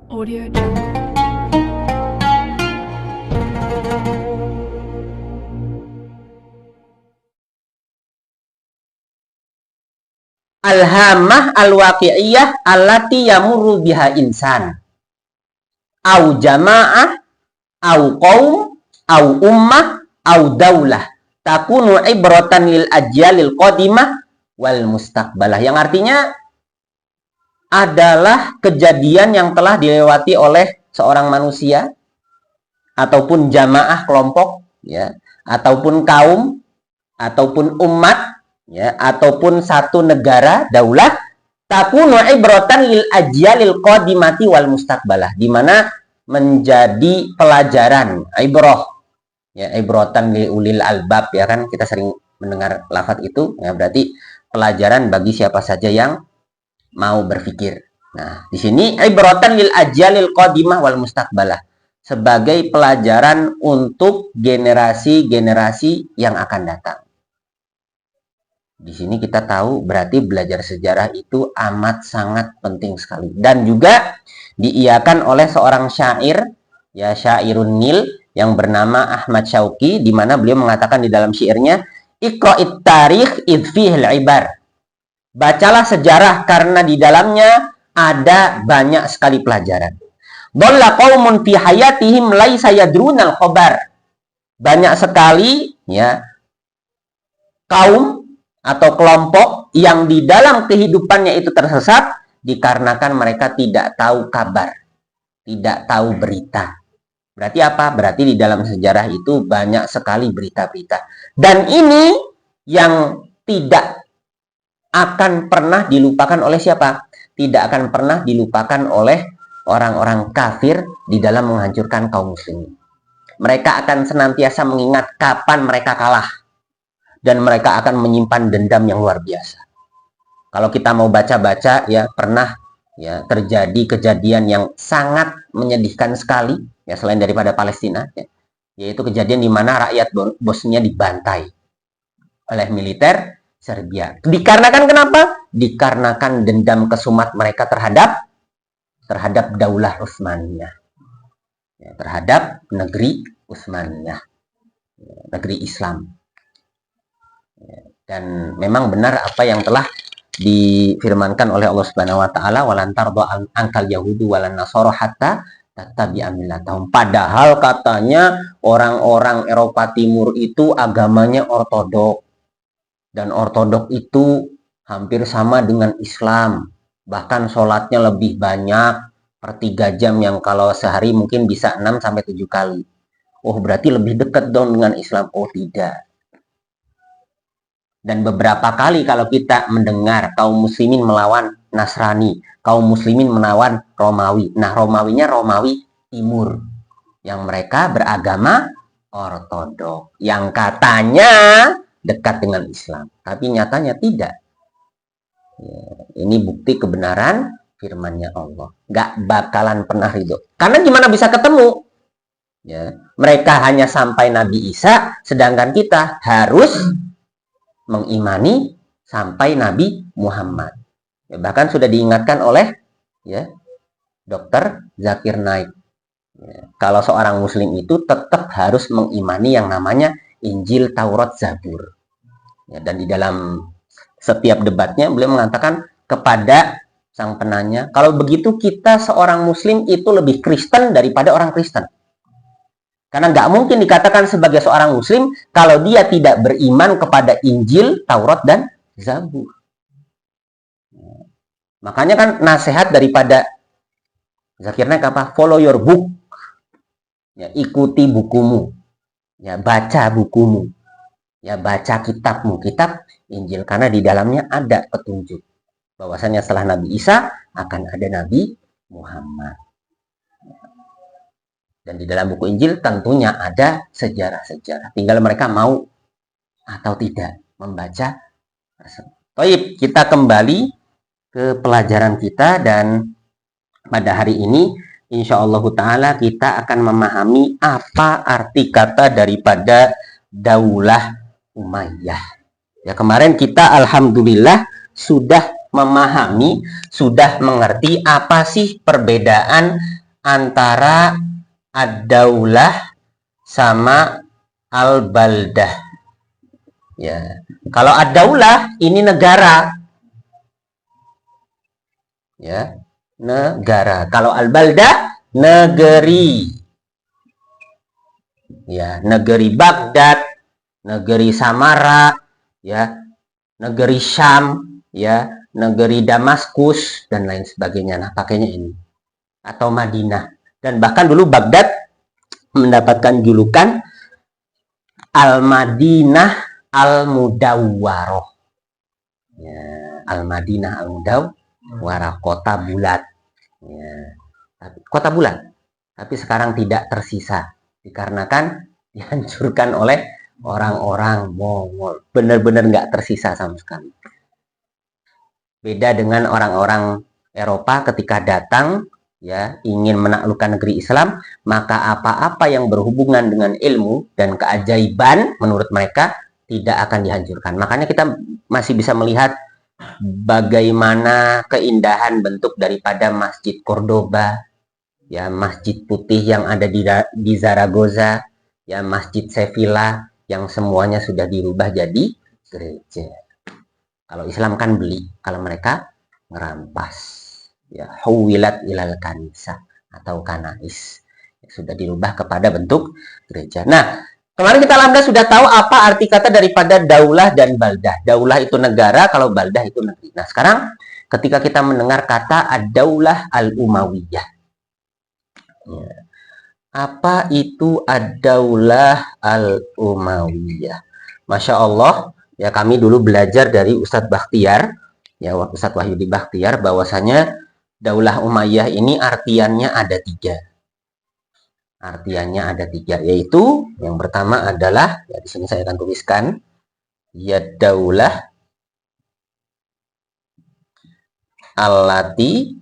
Audio Jungle. Al-hamah al-waqi'iyah allati yamurru biha insan au jama'ah au qaum au ummah au daulah takunu ibratan lil ajyalil qadimah wal mustaqbalah, yang artinya adalah kejadian yang telah dilewati oleh seorang manusia ataupun jamaah kelompok, ya, ataupun kaum ataupun umat, ya, ataupun satu negara daulah, takunu ibratan lil ajyalil qadimati wal mustaqbalah, di mana menjadi pelajaran, ibrah, ya, ibratan li ulil albab, ya kan, kita sering mendengar lafaz itu, ya, berarti pelajaran bagi siapa saja yang mau berpikir. Nah, di sini ibratan lil ajyalil qadimah wal mustaqbalah, sebagai pelajaran untuk generasi-generasi yang akan datang. Di sini kita tahu berarti belajar sejarah itu amat sangat penting sekali, dan juga diiakan oleh seorang syair, ya, syairun Nil, yang bernama Ahmad Syauqi, di mana beliau mengatakan di dalam syairnya, iqra'it tarikh idh fihil ibar, bacalah sejarah karena di dalamnya ada banyak sekali pelajaran. Dhalla qaumun fi hayatihim laisa yadrunal khabar, banyak sekali, ya, kaum atau kelompok yang di dalam kehidupannya itu tersesat dikarenakan mereka tidak tahu kabar, tidak tahu berita. Berarti apa? Berarti di dalam sejarah itu banyak sekali berita-berita. Dan ini yang tidak akan pernah dilupakan oleh siapa? Tidak akan pernah dilupakan oleh orang-orang kafir di dalam menghancurkan kaum muslimin. Mereka akan senantiasa mengingat kapan mereka kalah, dan mereka akan menyimpan dendam yang luar biasa. Kalau kita mau baca-baca, ya, pernah, ya, terjadi kejadian yang sangat menyedihkan sekali, ya, selain daripada Palestina, ya, yaitu kejadian di mana rakyat Bosnia dibantai oleh militer Serbia. Dikarenakan kenapa? Dikarenakan dendam kesumat mereka terhadap Daulah Utsmaniyah, ya, terhadap negeri Utsmaniyah, ya, negeri Islam. Dan memang benar apa yang telah difirmankan oleh Allah Subhanahu wa taala, walan tarda angkal yahudu walan nasara hatta tattabi'a millatahum. Padahal katanya orang-orang Eropa Timur itu agamanya ortodok, dan ortodok itu hampir sama dengan Islam, bahkan sholatnya lebih banyak, per 3 jam yang kalau sehari mungkin bisa 6 sampai 7 kali. Oh, berarti lebih dekat dong dengan Islam. Oh, tidak. Dan beberapa kali kalau kita mendengar kaum muslimin melawan Nasrani, kaum muslimin melawan Romawi. Nah, Romawinya Romawi Timur, yang mereka beragama ortodok, yang katanya dekat dengan Islam, tapi nyatanya tidak. Ya, ini bukti kebenaran firman-Nya Allah. Gak bakalan pernah ridho. Karena gimana bisa ketemu? Ya, mereka hanya sampai Nabi Isa, sedangkan kita harus mengimani sampai Nabi Muhammad. Ya, bahkan sudah diingatkan oleh, ya, Dr. Zakir Naik. Ya, kalau seorang muslim itu tetap harus mengimani yang namanya Injil, Taurat, Zabur. Ya, dan di dalam setiap debatnya beliau mengatakan kepada sang penanya, kalau begitu kita seorang muslim itu lebih Kristen daripada orang Kristen. Karena nggak mungkin dikatakan sebagai seorang muslim kalau dia tidak beriman kepada Injil, Taurat, dan Zabur. Makanya kan nasihat daripada Zakir Naik apa? Follow your book. Ya, ikuti bukumu. Ya, baca bukumu. Ya, baca kitabmu, kitab Injil. Karena di dalamnya ada petunjuk bahwasanya setelah Nabi Isa akan ada Nabi Muhammad. Dan di dalam buku Injil tentunya ada sejarah-sejarah. Tinggal mereka mau atau tidak membaca. Baik, kita kembali ke pelajaran kita, dan pada hari ini insya Allah ta'ala kita akan memahami apa arti kata daripada Daulah Umayyah. Ya, kemarin kita alhamdulillah sudah memahami, sudah mengerti apa sih perbedaan antara ad-daulah sama al-baldah. Ya, kalau ad-daulah ini negara. Ya, negara. Kalau al-baldah negeri. Ya, negeri Baghdad, negeri Samara, ya, negeri Syam, ya, negeri Damaskus dan lain sebagainya. Nah, pakainya ini. Atau Madinah. Dan bahkan dulu Baghdad mendapatkan julukan Al-Madinah Al-Mudawwaroh. Ya, Al-Madinah Al-Mudawwaroh, kota bulat. Ya, kota bulat. Tapi sekarang tidak tersisa dikarenakan dihancurkan oleh orang-orang Mongol. Benar-benar nggak tersisa sama sekali. Beda dengan orang-orang Eropa ketika datang, ya, ingin menaklukkan negeri Islam, maka apa-apa yang berhubungan dengan ilmu dan keajaiban menurut mereka tidak akan dihancurkan. Makanya kita masih bisa melihat bagaimana keindahan bentuk daripada Masjid Cordoba, ya, Masjid Putih yang ada di Zaragoza, ya, Masjid Sevilla yang semuanya sudah dirubah jadi gereja. Kalau Islam kan beli, kalau mereka ngerampas. Ya, huwilat ilal kanisa atau kanais. Ya, sudah dirubah kepada bentuk gereja. Nah, kemarin kita alhamdulillah sudah tahu apa arti kata daripada daulah dan baldah. Daulah itu negara, kalau baldah itu negeri. Nah, sekarang ketika kita mendengar kata ad-daulah al-Umayyah. Ya. Apa itu ad-daulah al-Umayyah? Masya Allah, ya, kami dulu belajar dari Ustadz Bakhtiar, ya, Ustadz Wahyudi Bakhtiar, bahwasanya daulah Umayyah ini artiannya ada tiga. Artiannya ada tiga, yaitu yang pertama adalah, ya, di sini saya akan tuliskan, ya, daulah allati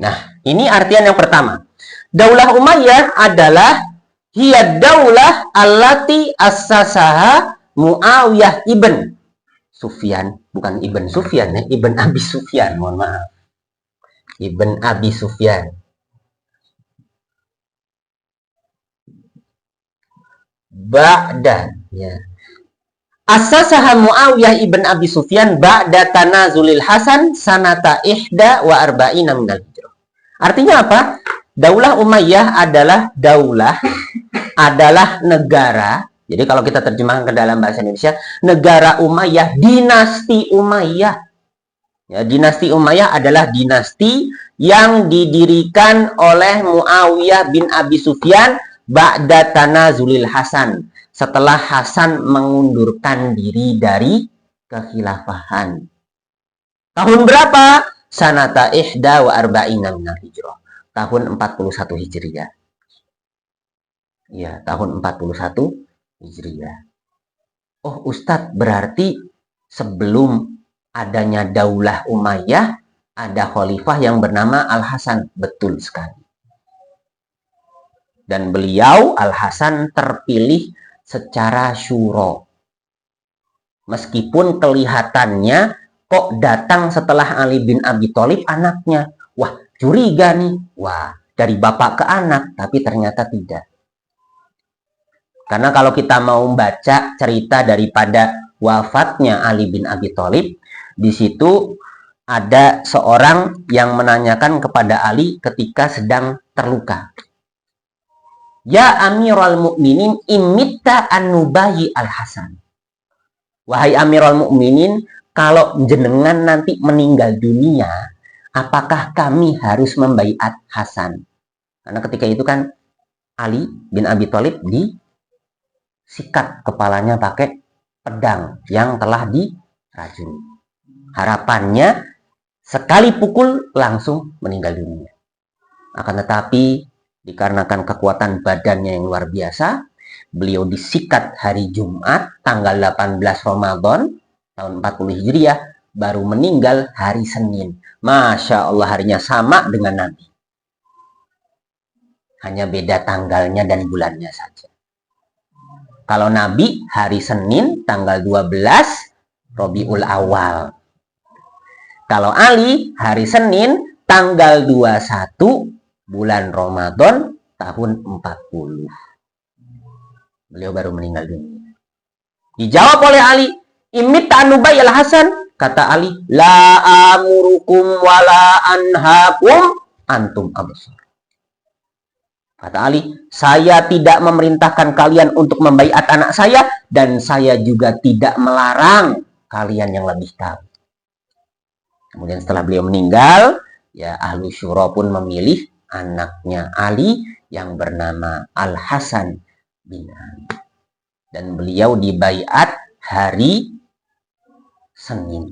Nah, ini artian yang pertama. Daulah Umayyah adalah hiya daulah allati assasaha Muawiyah ibn Sufyan, bukan Ibn Sufyan, ya, Ibn Abi Sufyan, mohon maaf. Ibn Abi Sufyan. Ba'da, ya. Assasaha Muawiyah ibn Abi Sufyan ba'da tanazulil Hasan sanata ihda wa arba'ina minal hijrah. Artinya apa? Daulah Umayyah adalah daulah, adalah negara. Jadi kalau kita terjemahkan ke dalam bahasa Indonesia, negara Umayyah, dinasti Umayyah. Ya, dinasti Umayyah adalah dinasti yang didirikan oleh Muawiyah bin Abi Sufyan ba'da tanazulil Hasan. Setelah Hasan mengundurkan diri dari kekhilafahan. Tahun berapa? Sanata ihda wa arba'ina minal hijrah. Tahun 41 Hijriah. Ya, tahun 41 Hijriah. Oh, Ustadz, berarti sebelum adanya daulah Umayyah, ada khalifah yang bernama Al-Hasan. Betul sekali. Dan beliau, Al-Hasan, terpilih secara syuro. Meskipun kelihatannya kok datang setelah Ali bin Abi Thalib anaknya. Wah, curiga nih. Wah, dari bapak ke anak, tapi ternyata tidak. Karena kalau kita mau baca cerita daripada wafatnya Ali bin Abi Thalib, di situ ada seorang yang menanyakan kepada Ali ketika sedang terluka. Ya Amirul Mukminin, imitta an-nubayi al-Hasan. Wahai Amirul Mukminin, kalau jenengan nanti meninggal dunia, apakah kami harus membaiat Hasan? Karena ketika itu kan Ali bin Abi Thalib disikat kepalanya pakai pedang yang telah diracuni. Harapannya sekali pukul langsung meninggal dunia. Akan tetapi dikarenakan kekuatan badannya yang luar biasa, beliau disikat hari Jumat tanggal 18 Ramadan tahun 40 Hijriah, baru meninggal hari Senin. Masya Allah, harinya sama dengan Nabi. Hanya beda tanggalnya dan bulannya saja. Kalau Nabi hari Senin tanggal 12 Rabiul Awal. Kalau Ali hari Senin tanggal 21 bulan Ramadan tahun 40. Beliau baru meninggal dunia. Dijawab oleh Ali, "Imit ta'anubay al-Hasan." Kata Ali, "La amurukum wala anhakum antum absar." Kata Ali, "Saya tidak memerintahkan kalian untuk membaiat anak saya, dan saya juga tidak melarang kalian yang lebih tahu." Kemudian setelah beliau meninggal, ya ahlu syura pun memilih anaknya Ali yang bernama Al-Hasan bin Ali. Dan beliau dibaiat hari Senin,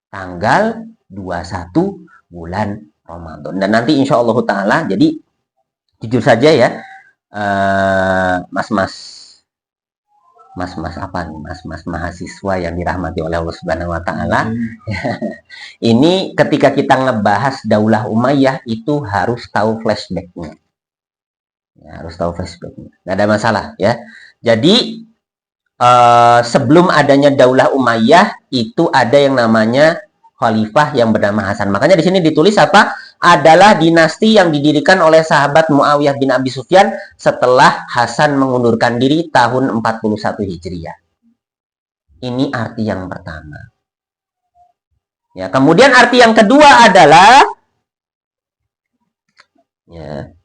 tanggal 21 bulan Ramadan. Dan nanti insya Allah ta'ala, jadi jujur saja ya, mas-mas mahasiswa yang dirahmati oleh Allah Subhanahu wa taala. Ini ketika kita ngebahas Daulah Umayyah itu harus tahu flashback-nya. Ya, harus tahu flashback-nya. Nggak ada masalah ya. Jadi sebelum adanya Daulah Umayyah itu ada yang namanya khalifah yang bernama Hasan. Makanya di sini ditulis apa? Adalah dinasti yang didirikan oleh sahabat Muawiyah bin Abi Sufyan setelah Hasan mengundurkan diri tahun 41 Hijriah. Ini arti yang pertama. Ya, kemudian arti yang kedua adalah ya.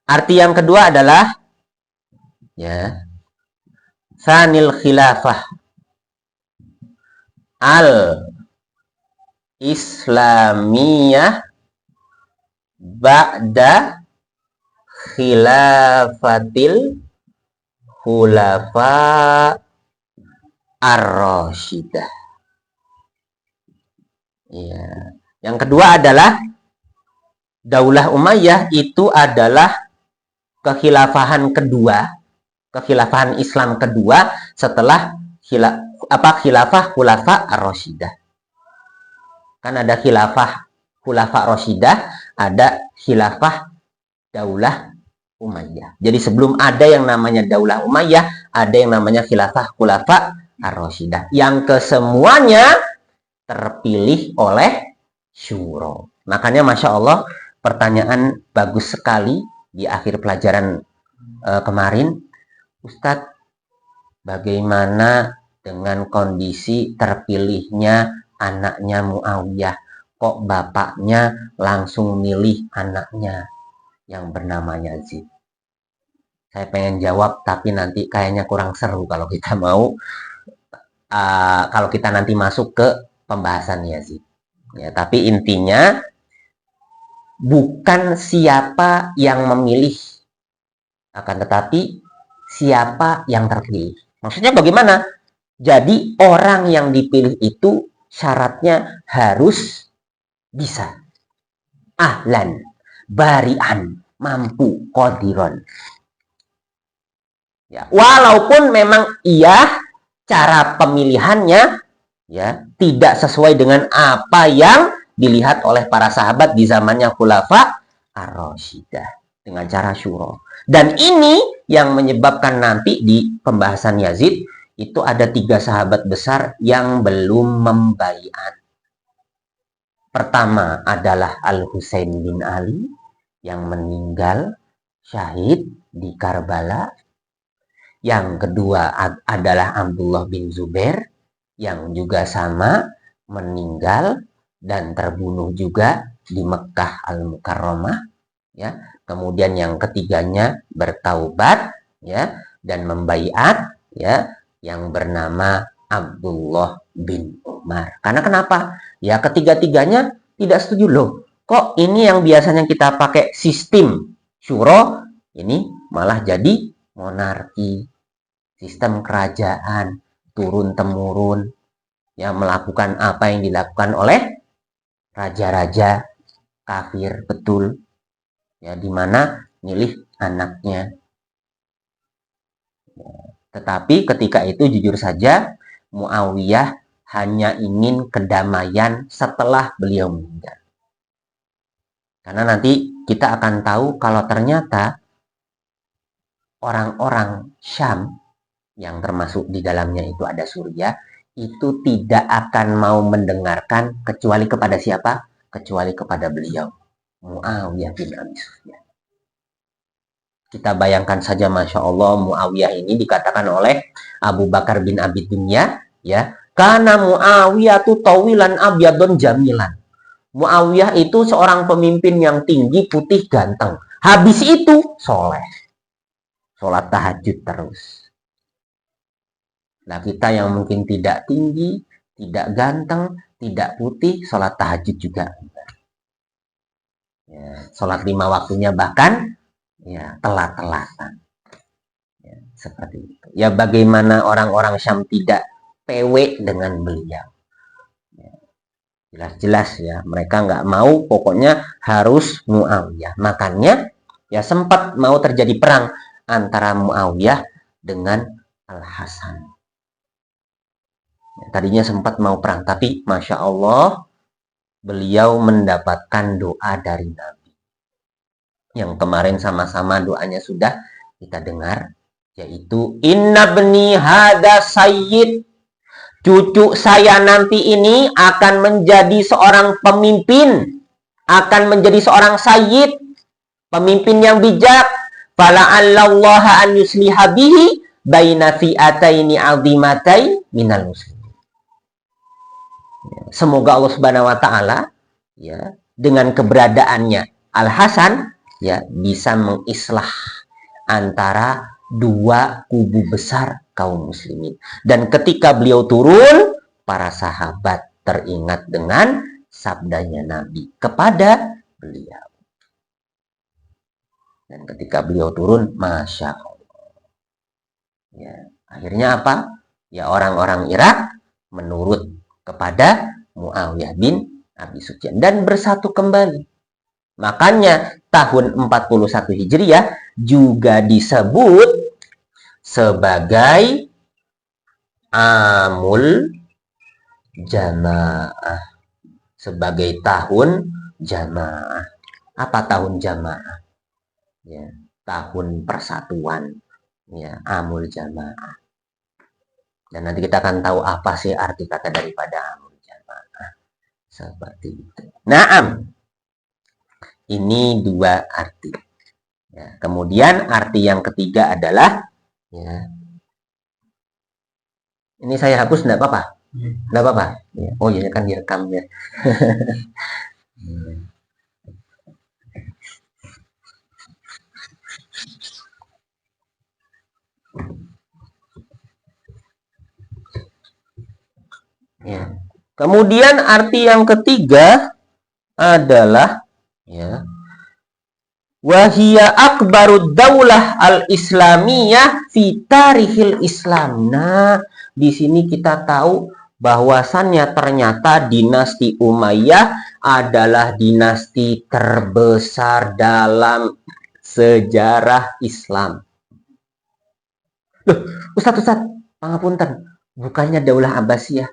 Arti yang kedua adalah ya, Sanil Khilafah Al-Islamiyah Ba'da Khilafatil Khulafa Ar-Rasyidah. Ya. Yang kedua adalah Daulah Umayyah itu adalah kekhilafahan kedua, kekhilafahan Islam kedua setelah khilafah Khulafa Ar-Rasyidah. Kan ada khilafah Khulafa Rasyidah, ada khilafah Daulah Umayyah. Jadi sebelum ada yang namanya Daulah Umayyah, ada yang namanya khilafah Khulafa Ar-Rasyidah. Yang kesemuanya terpilih oleh syuro. Makanya Masya Allah, pertanyaan bagus sekali di akhir pelajaran kemarin. Ustadz, bagaimana dengan kondisi terpilihnya anaknya Muawiyah? Kok bapaknya langsung milih anaknya yang bernama Yazid? Saya pengen jawab, tapi nanti kayaknya kurang seru kalau kita mau, kalau kita nanti masuk ke pembahasan Yazid. Ya, tapi intinya bukan siapa yang memilih, akan tetapi siapa yang terpilih. Maksudnya bagaimana? Jadi orang yang dipilih itu syaratnya harus bisa ahlan, barian, mampu, qadiron. Ya, walaupun memang iya cara pemilihannya ya tidak sesuai dengan apa yang dilihat oleh para sahabat di zamannya Khulafa Ar-Rasyidah dengan cara syuro. Dan ini yang menyebabkan nanti di pembahasan Yazid itu ada 3 sahabat besar yang belum membaiat. Pertama adalah Al-Husain bin Ali yang meninggal syahid di Karbala. Yang kedua adalah Abdullah bin Zubair yang juga sama meninggal dan terbunuh juga di Mekkah Al-Mukarramah. Ya. Kemudian yang ketiganya bertaubat ya dan membaiat ya yang bernama Abdullah bin Umar. Karena kenapa? Ya ketiga-tiganya tidak setuju loh. Kok ini yang biasanya kita pakai sistem syuro, ini malah jadi monarki, sistem kerajaan, turun-temurun, ya melakukan apa yang dilakukan oleh raja-raja kafir, betul. Ya, di mana milih anaknya. Tetapi ketika itu jujur saja Muawiyah hanya ingin kedamaian setelah beliau meninggal. Karena nanti kita akan tahu kalau ternyata orang-orang Syam yang termasuk di dalamnya itu ada Suriah, itu tidak akan mau mendengarkan kecuali kepada siapa? Kecuali kepada beliau, Muawiyah bin Abi Sufyan. Kita bayangkan saja, Masya Allah, Muawiyah ini dikatakan oleh Abu Bakar bin Abi Dunya, ya, karena Muawiyah itu tawilan abyadun jamilan. Muawiyah itu seorang pemimpin yang tinggi, putih, ganteng. Habis itu, soleh. Sholat tahajud terus. Nah, kita yang mungkin tidak tinggi, tidak ganteng, tidak putih, sholat tahajud juga. Ya, sholat 5 waktunya bahkan ya telat-telatan. Ya, seperti itu. Ya, bagaimana orang-orang Syam tidak PW dengan beliau. Jelas-jelas ya, mereka nggak mau, pokoknya harus Muawiyah. Makanya ya sempat mau terjadi perang antara Muawiyah dengan Al-Hasan. Ya, tadinya sempat mau perang, tapi Masya Allah beliau mendapatkan doa dari Nabi. Yang kemarin sama-sama doanya sudah kita dengar, yaitu Inna bni hada sayyid. Cucu saya nanti ini akan menjadi seorang pemimpin, akan menjadi seorang sayyid, pemimpin yang bijak. Fala'allallaha an yusliha bihi baina fi'ataini 'azimatai minal muslimin. Semoga Allah Subhanahu wa taala ya dengan keberadaannya Al-Hasan ya bisa mengislah antara dua kubu besar kaum muslimin. Dan ketika beliau turun, para sahabat teringat dengan sabdanya Nabi kepada beliau. Dan ketika beliau turun, Masya Allah. Ya, akhirnya apa? Ya, orang-orang Irak menurut kepada Muawiyah bin Abi Sufyan dan bersatu kembali. Makanya tahun 41 Hijriah juga disebut sebagai Amul Jamaah, sebagai tahun jamaah. Apa tahun jamaah? Ya, tahun persatuan. Ya, Amul Jamaah. Dan nanti kita akan tahu apa sih arti kata daripada Amul Jamaah. Seperti itu. Naam. Ini dua arti. Ya, kemudian arti yang ketiga adalah ya. Ini saya hapus enggak apa-apa? Enggak apa-apa. Ya. Oh iya kan direkam ya. Ya. Kemudian arti yang ketiga adalah ya wahia akbarud daulah al-islamiyah fi tarikhil Islam. Nah, di sini kita tahu bahwasannya ternyata dinasti Umayyah adalah dinasti terbesar dalam sejarah Islam. Loh, Ustaz, pangapunten, bukannya Daulah Abbasiyah?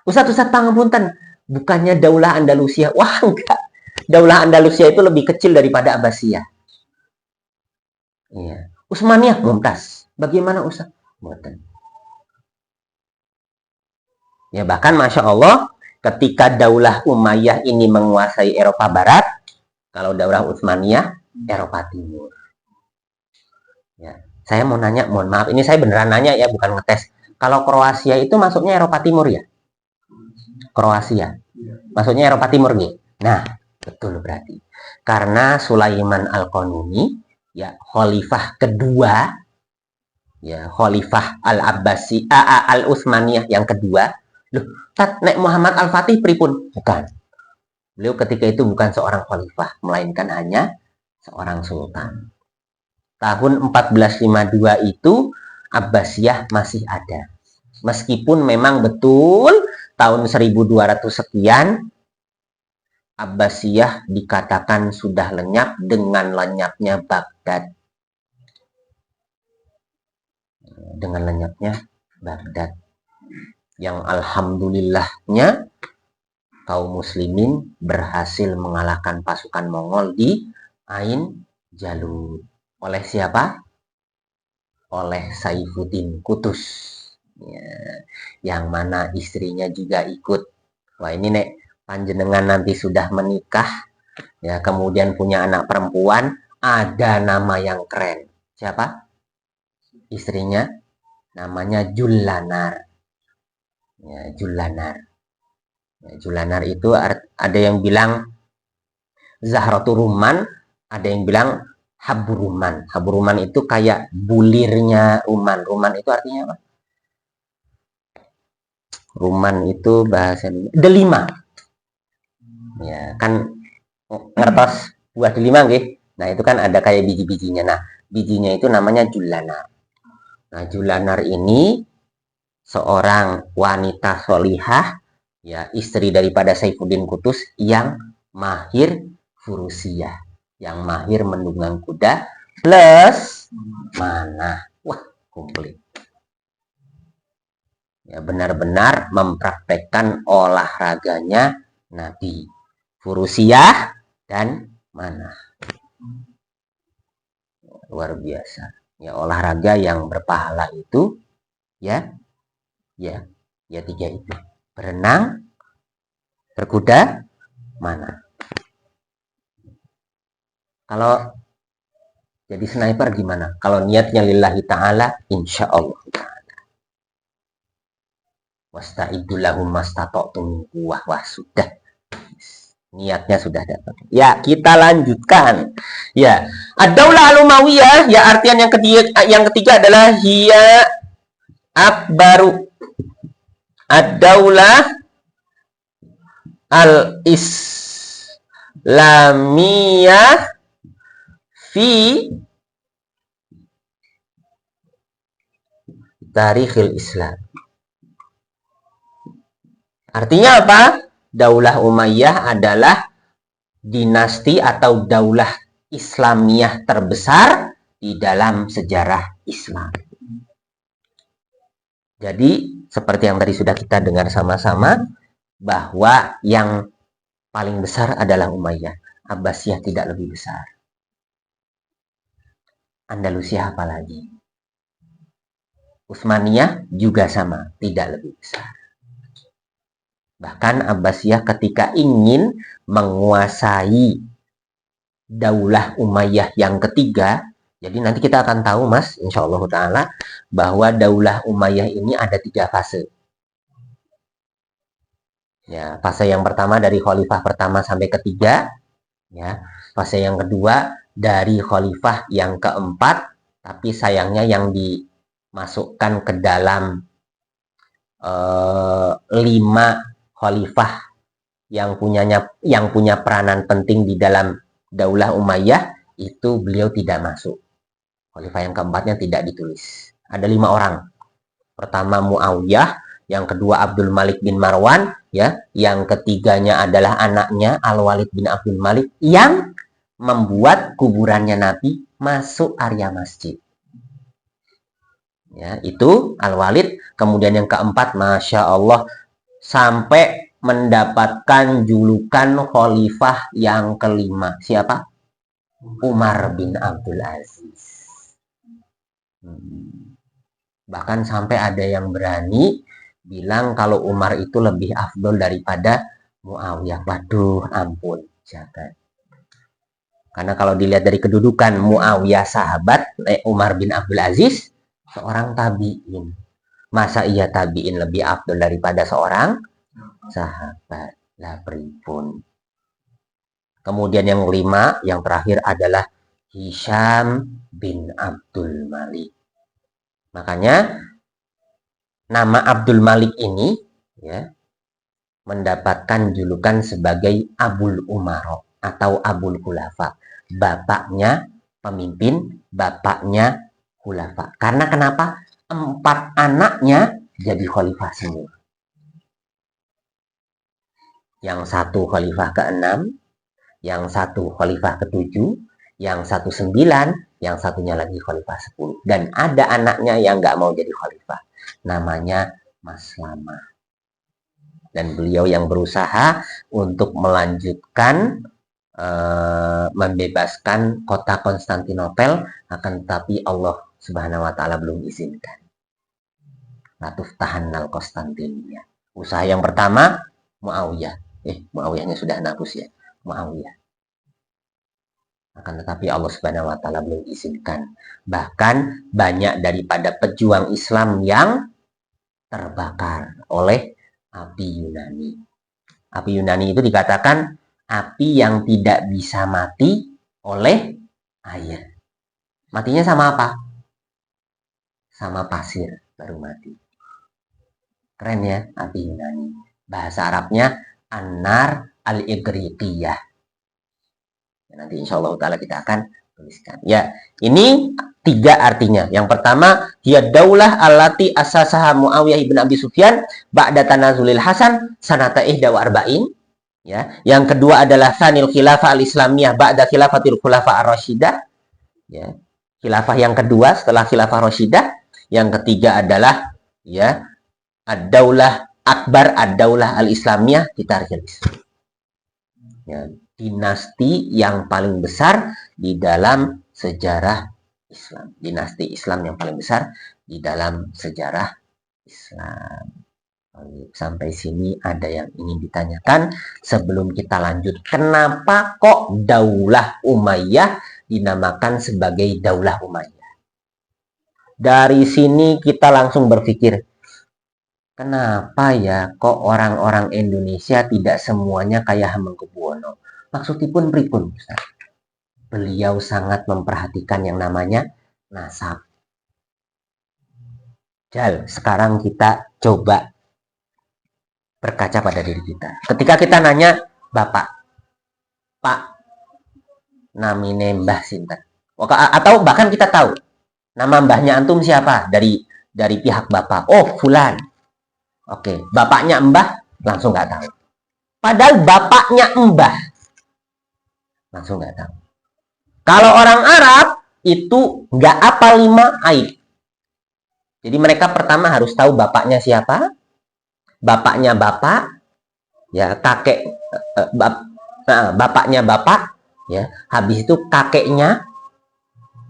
Ustaz, pangapunten, bukannya Daulah Andalusia? Wah, enggak. Daulah Andalusia itu lebih kecil daripada Abbasiyah. Iya. Utsmaniyah mumtaz. Bagaimana Ustaz? Mboten. Ya, bahkan Masya Allah, ketika Daulah Umayyah ini menguasai Eropa Barat, kalau Daulah Utsmaniyah, Eropa Timur. Ya, saya mau nanya, mohon maaf, ini saya beneran nanya ya, bukan ngetes. Kalau Kroasia itu masuknya Eropa Timur ya? Kroasia. Masuknya Eropa Timur nih. Nah, betul berarti. Karena Sulaiman Al-Qanuni, ya, khalifah kedua, ya, khalifah Al-Abbasi, Al-Utsmaniyah yang kedua. Loh, nek Muhammad Al-Fatih pripun? Bukan. Beliau ketika itu bukan seorang khalifah, melainkan hanya seorang sultan. Tahun 1452 itu Abbasiyah masih ada. Meskipun memang betul tahun 1200 sekian Abbasiyah dikatakan sudah lenyap dengan lenyapnya Baghdad. Dengan lenyapnya Baghdad. Yang alhamdulillahnya kaum muslimin berhasil mengalahkan pasukan Mongol di Ain Jalut. Oleh siapa? Oleh Saifuddin Qutuz. Ya, yang mana istrinya juga ikut. Wah, ini nek panjenengan nanti sudah menikah, ya, kemudian punya anak perempuan, ada nama yang keren. Siapa? Istrinya namanya Julanar. Ya, Julanar. Ya, Julanar itu ada yang bilang Zahratul Rumman, ada yang bilang Habruman. Habruman itu kayak bulirnya Ruman. Ruman itu artinya apa? Ruman itu bahasa delima. Ya, kan ngertos buah delima nggih. Nah, itu kan ada kayak biji-bijinya. Nah, bijinya itu namanya Julanar. Nah, Julanar ini seorang wanita solihah, ya, istri daripada Saifuddin Qutuz yang mahir furusia, yang mahir menunggang kuda plus mana. Wah, komplit. Ya, benar-benar mempraktekkan olahraganya Nabi. Furusia dan mana. Luar biasa. Ya, olahraga yang berpahala itu ya tiga itu. Berenang, berkuda, mana. Kalau jadi sniper gimana? Kalau niatnya lillahi ta'ala, insya Allah ta'ala. Wasta'iddu lahum mastata'tum min quwwah. Wah, sudah. Niatnya sudah dapat. Ya, kita lanjutkan. Ya, ad-daulah al-Umayyah, ya, artian yang ketiga adalah hiya akbaru ad-daulah al-islamiyah fi tarikhil Islam. Artinya apa? Daulah Umayyah adalah dinasti atau daulah Islamiyah terbesar di dalam sejarah Islam. Jadi, seperti yang tadi sudah kita dengar sama-sama, bahwa yang paling besar adalah Umayyah. Abbasiyah tidak lebih besar. Andalusia apalagi. Utsmaniyah juga sama, tidak lebih besar. Bahkan Abbasiyah ketika ingin menguasai daulah Umayyah yang ketiga, jadi nanti kita akan tahu, Mas, insyaallah ta'ala, bahwa daulah Umayyah ini ada 3 fase. Ya, fase yang pertama dari khalifah pertama sampai ketiga, ya. Fase yang kedua dari khalifah yang keempat, tapi sayangnya yang dimasukkan ke dalam 5 khalifah yang punya peranan penting di dalam daulah Umayyah, itu beliau tidak masuk. Khalifah yang keempatnya tidak ditulis. Ada 5 orang. Pertama Muawiyah, yang kedua Abdul Malik bin Marwan, ya, yang ketiganya adalah anaknya Al-Walid bin Abdul Malik yang membuat kuburannya Nabi masuk area masjid. Ya, itu Al-Walid. Kemudian yang keempat, Masya Allah, sampai mendapatkan julukan khalifah yang kelima. Siapa? Umar bin Abdul Aziz. Bahkan sampai ada yang berani bilang kalau Umar itu lebih afdol daripada Muawiyah. Waduh, ampun, jangan. Karena kalau dilihat dari kedudukan Muawiyah sahabat, Umar bin Abdul Aziz seorang tabi'in. Masa iya tabi'in lebih afdol daripada seorang sahabat? Lah pripun. Kemudian yang kelima, yang terakhir adalah Hisham bin Abdul Malik. Makanya nama Abdul Malik ini, ya, mendapatkan julukan sebagai Abul Umaro atau Abul Khulafa. Bapaknya pemimpin, bapaknya khulafa. Karena kenapa? 4 anaknya jadi khalifah semua. Yang satu khalifah ke-6, yang satu khalifah ke-7, yang satu 9, yang satunya lagi khalifah 10. Dan ada anaknya yang nggak mau jadi khalifah. Namanya Maslamah. Dan beliau yang berusaha untuk melanjutkan membebaskan kota Konstantinopel, akan tetapi Allah Subhanahu wa taala belum izinkan. Latuf tahannal Konstantinia. Usaha yang pertama Muawiyah. Muawiyahnya sudah hapus ya. Muawiyah. Akan tetapi Allah Subhanahu wa taala belum izinkan. Bahkan banyak daripada pejuang Islam yang terbakar oleh api Yunani. Api Yunani itu dikatakan api yang tidak bisa mati oleh air. Matinya sama apa? Sama pasir baru mati. Keren ya, api Yunani. Bahasa Arabnya An-Nar Al-Igriqiyah. Nanti insya Allah ta'ala kita akan tuliskan. Ya, ini 3 artinya. Yang pertama, hiya daulah allati asasaha Muawiyah ibn Abi Sufyan ba'da tanazulil Hasan sanata ihda wa arba'in. Ya, yang kedua adalah Tsanil Khilafah al-Islamiyah ba'da Khilafatil Khulafa ar-Rasyidah. Ya, khilafah yang kedua setelah Khilafah Rasyidah. Yang ketiga adalah ya Ad-Daulah Akbar Ad-Daulah al-Islamiyah di Tarikhil Islam. Ya, dinasti yang paling besar di dalam sejarah Islam. Dinasti Islam yang paling besar di dalam sejarah Islam. Sampai sini ada yang ingin ditanyakan sebelum kita lanjut. Kenapa kok Daulah Umayyah dinamakan sebagai Daulah Umayyah? Dari sini kita langsung berpikir, kenapa ya kok orang-orang Indonesia tidak semuanya kayak Hamengkubuwono? Maksudipun pripun, Ustaz? Beliau sangat memperhatikan yang namanya nasab. Jal, sekarang kita coba berkaca pada diri kita. Ketika kita nanya, Bapak, Pak, namine Mbah sinten? Atau bahkan kita tahu, nama mbahnya antum siapa? Dari pihak Bapak. Oh, fulan. Oke, bapaknya Mbah, langsung nggak tahu. Padahal bapaknya Mbah, langsung nggak tahu. Kalau orang Arab, itu nggak apa 5 aib. Jadi mereka pertama harus tahu bapaknya siapa, bapaknya bapak, ya kakek, bapaknya bapak, ya habis itu kakeknya,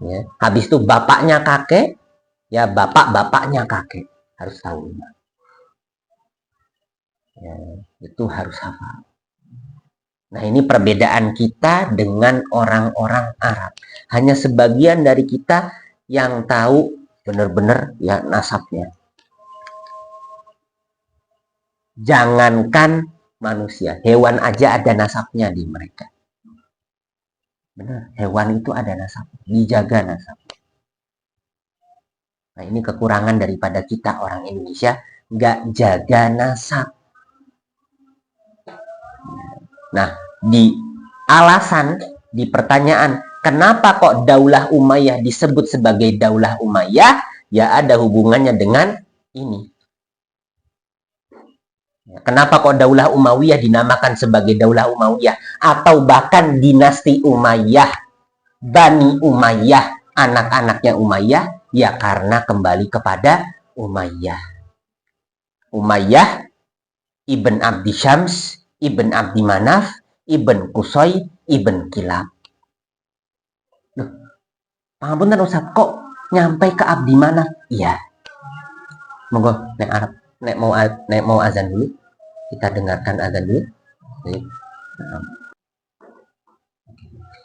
ya habis itu bapaknya kakek, ya bapaknya kakek, harus tahu. Ya, itu harus hafal. Nah, ini perbedaan kita dengan orang-orang Arab. Hanya sebagian dari kita yang tahu benar-benar ya nasabnya. Jangankan manusia, hewan aja ada nasabnya di mereka. Benar, hewan itu ada nasabnya, dijaga nasabnya. Nah, ini kekurangan daripada kita orang Indonesia, nggak jaga nasab. Nah, di alasan, di pertanyaan, kenapa kok Daulah Umayyah disebut sebagai Daulah Umayyah? Ya ada hubungannya dengan ini. Kenapa kok Daulah Umayyah dinamakan sebagai Daulah Umayyah? Atau bahkan dinasti Umayyah, Bani Umayyah, anak-anaknya Umayyah? Ya karena kembali kepada Umayyah. Umayyah Ibn Abdi Syams, Ibn Abdi Manaf, Ibn Qusay, Ibn Kilab. Loh, pangapunten Ustaz, kok nyampe ke Abdi Manaf? Iya. Monggo nek Arab, nek mau azan dulu. Kita dengarkan azan dulu.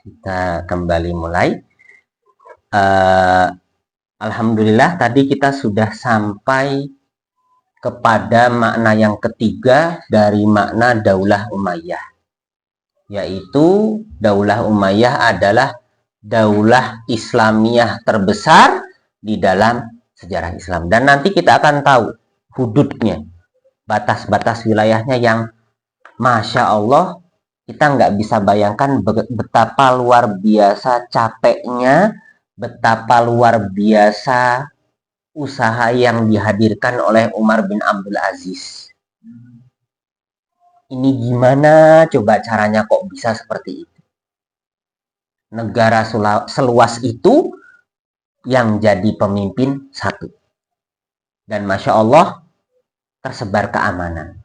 Kita kembali mulai. Alhamdulillah tadi kita sudah sampai kepada makna yang ketiga dari makna Daulah Umayyah, yaitu Daulah Umayyah adalah daulah Islamiyah terbesar di dalam sejarah Islam. Dan nanti kita akan tahu hududnya, batas-batas wilayahnya yang Masya Allah kita nggak bisa bayangkan betapa luar biasa capeknya, betapa luar biasa usaha yang dihadirkan oleh Umar bin Abdul Aziz. Ini gimana coba caranya kok bisa seperti itu? Negara seluas itu yang jadi pemimpin satu. Dan Masya Allah, tersebar keamanan,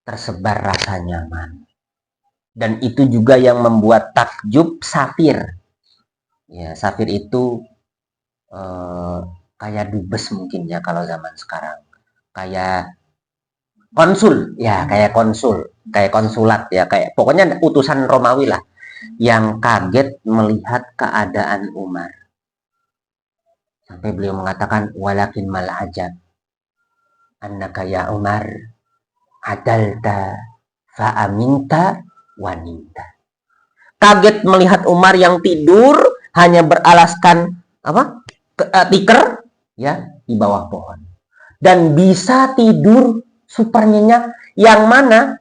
tersebar rasa nyaman. Dan itu juga yang membuat takjub Safir. Ya, Safir itu kayak dubes mungkin ya kalau zaman sekarang. Kayak konsul, ya kayak konsul, kayak konsulat ya, kayak pokoknya utusan Romawi lah yang kaget melihat keadaan Umar. Sampai beliau mengatakan walakin mal ajab annaka ya Umar adalta fa'aminta wanita. Kaget melihat Umar yang tidur hanya beralaskan apa? Tikar ya di bawah pohon. Dan bisa tidur super nyenyak yang mana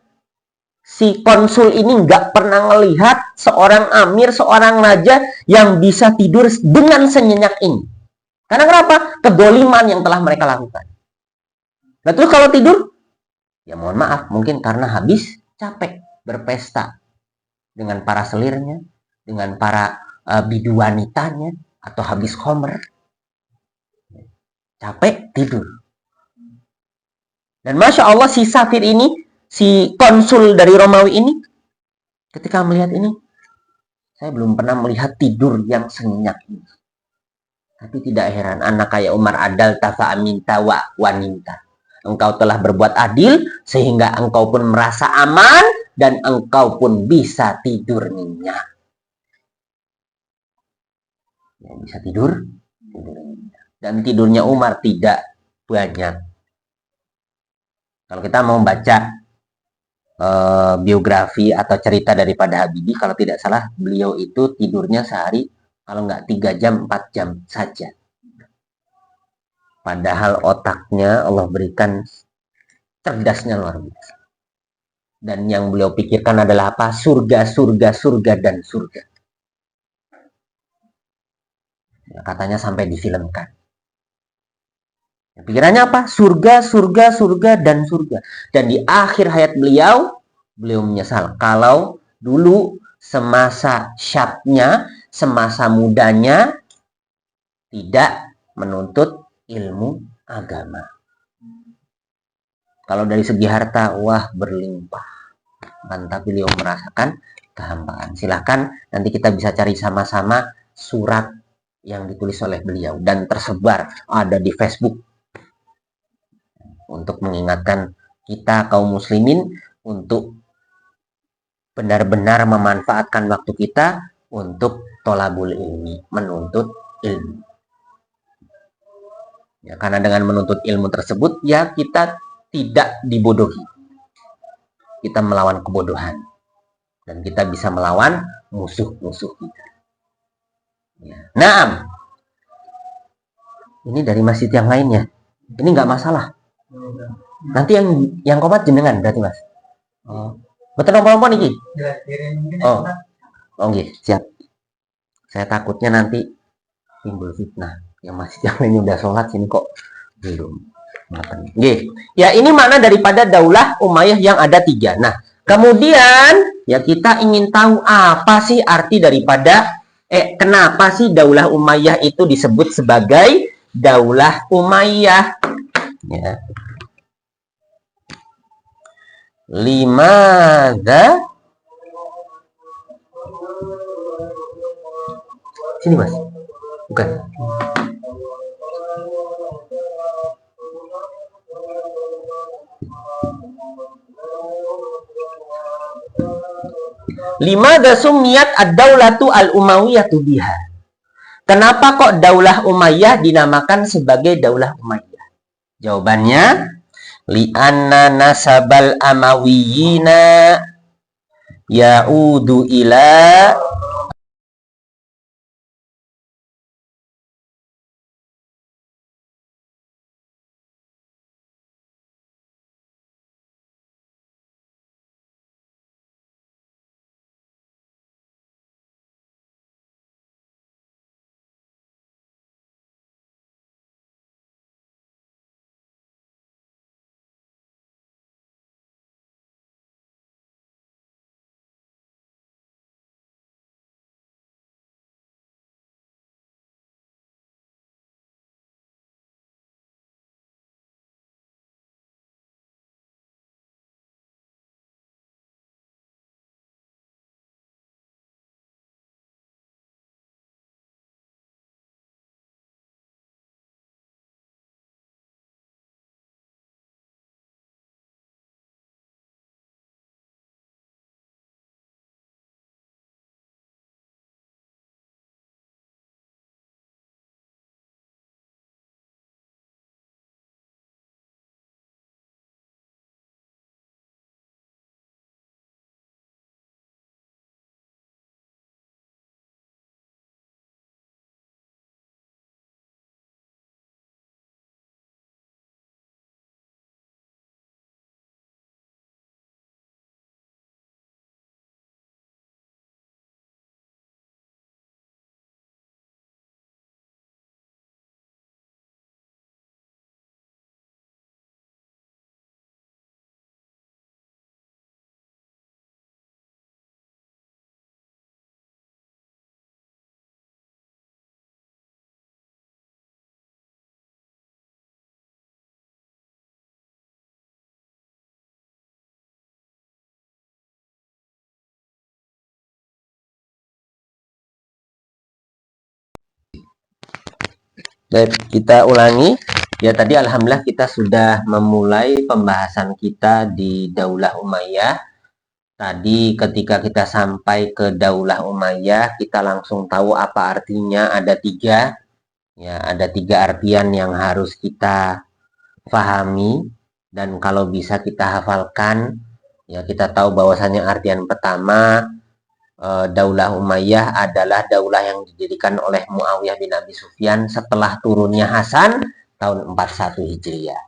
si konsul ini nggak pernah melihat seorang amir, seorang raja yang bisa tidur dengan senyenyak ini. Karena kenapa? Kedoliman yang telah mereka lakukan. Nah terus kalau tidur, ya mohon maaf, mungkin karena habis capek berpesta dengan para selirnya, dengan para bidu wanitanya, atau habis khomer. Capek, tidur. Dan Masya Allah si Safir ini, si konsul dari Romawi ini, ketika melihat ini, saya belum pernah melihat tidur yang senyak ini. Tapi tidak heran, anak kayak Umar adal tafa aminta wa wanita. Engkau telah berbuat adil, sehingga engkau pun merasa aman, dan engkau pun bisa tidur nyenyak. Ya, bisa tidur, dan tidurnya Umar tidak banyak. Kalau kita mau baca biografi atau cerita daripada Habibie, kalau tidak salah beliau itu tidurnya sehari kalau nggak 3 jam 4 jam saja. Padahal otaknya Allah berikan cerdasnya luar biasa. Dan yang beliau pikirkan adalah apa? Surga, surga, surga, dan surga. Ya, katanya sampai difilmkan. Ya, pikirannya apa? Surga, surga, surga, dan surga. Dan di akhir hayat beliau, beliau menyesal kalau dulu semasa syabnya, semasa mudanya tidak menuntut ilmu agama. Kalau dari segi harta, wah berlimpah. Tapi beliau merasakan kehambaan. Silahkan nanti kita bisa cari sama-sama surat yang ditulis oleh beliau dan tersebar ada di Facebook untuk mengingatkan kita kaum muslimin untuk benar-benar memanfaatkan waktu kita untuk tolabul ilmi, menuntut ilmu. Ya, karena dengan menuntut ilmu tersebut ya kita tidak dibodohi. Kita melawan kebodohan dan kita bisa melawan musuh-musuh kita. Ya. Nah, ini dari masjid yang lainnya. Ini nggak masalah. Nanti yang komat jenengan berarti mas. Oh. Betul nomor ini? Oh, oh siap. Saya takutnya nanti timbul fitnah. Yang masjid yang lainnya udah sholat sini kok belum. Ya ini mana daripada Daulah Umayyah yang ada 3. Nah, kemudian ya kita ingin tahu apa sih arti daripada kenapa sih Daulah Umayyah itu disebut sebagai Daulah Umayyah? Ya. Limadza? Sini mas, bukan. Limadza sumiyat ad-daulatu al-umayyatu biha? Kenapa kok Daulah Umayyah dinamakan sebagai Daulah Umayyah? Jawabannya, li'anna nasabal amawiyina ya'udu ila Baik, kita ulangi. Ya, tadi alhamdulillah kita sudah memulai pembahasan kita di Daulah Umayyah. Tadi ketika kita sampai ke Daulah Umayyah, kita langsung tahu apa artinya. Ada tiga, ya, ada tiga artian yang harus kita pahami. Dan kalau bisa kita hafalkan, ya kita tahu bahwasanya artian pertama, Daulah Umayyah adalah daulah yang didirikan oleh Muawiyah bin Abi Sufyan setelah turunnya Hasan tahun 41 Hijriah.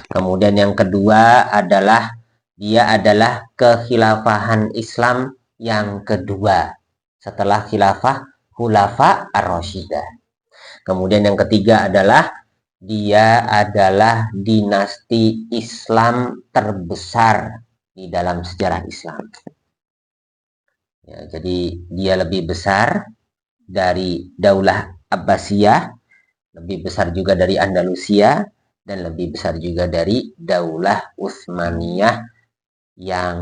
Kemudian yang kedua adalah dia adalah kekhilafahan Islam yang kedua setelah khilafah Khulafa Ar-Rasyidah. Kemudian yang ketiga adalah dia adalah dinasti Islam terbesar di dalam sejarah Islam. Ya, jadi dia lebih besar dari Daulah Abbasiyah, lebih besar juga dari Andalusia, dan lebih besar juga dari Daulah Utsmaniyah yang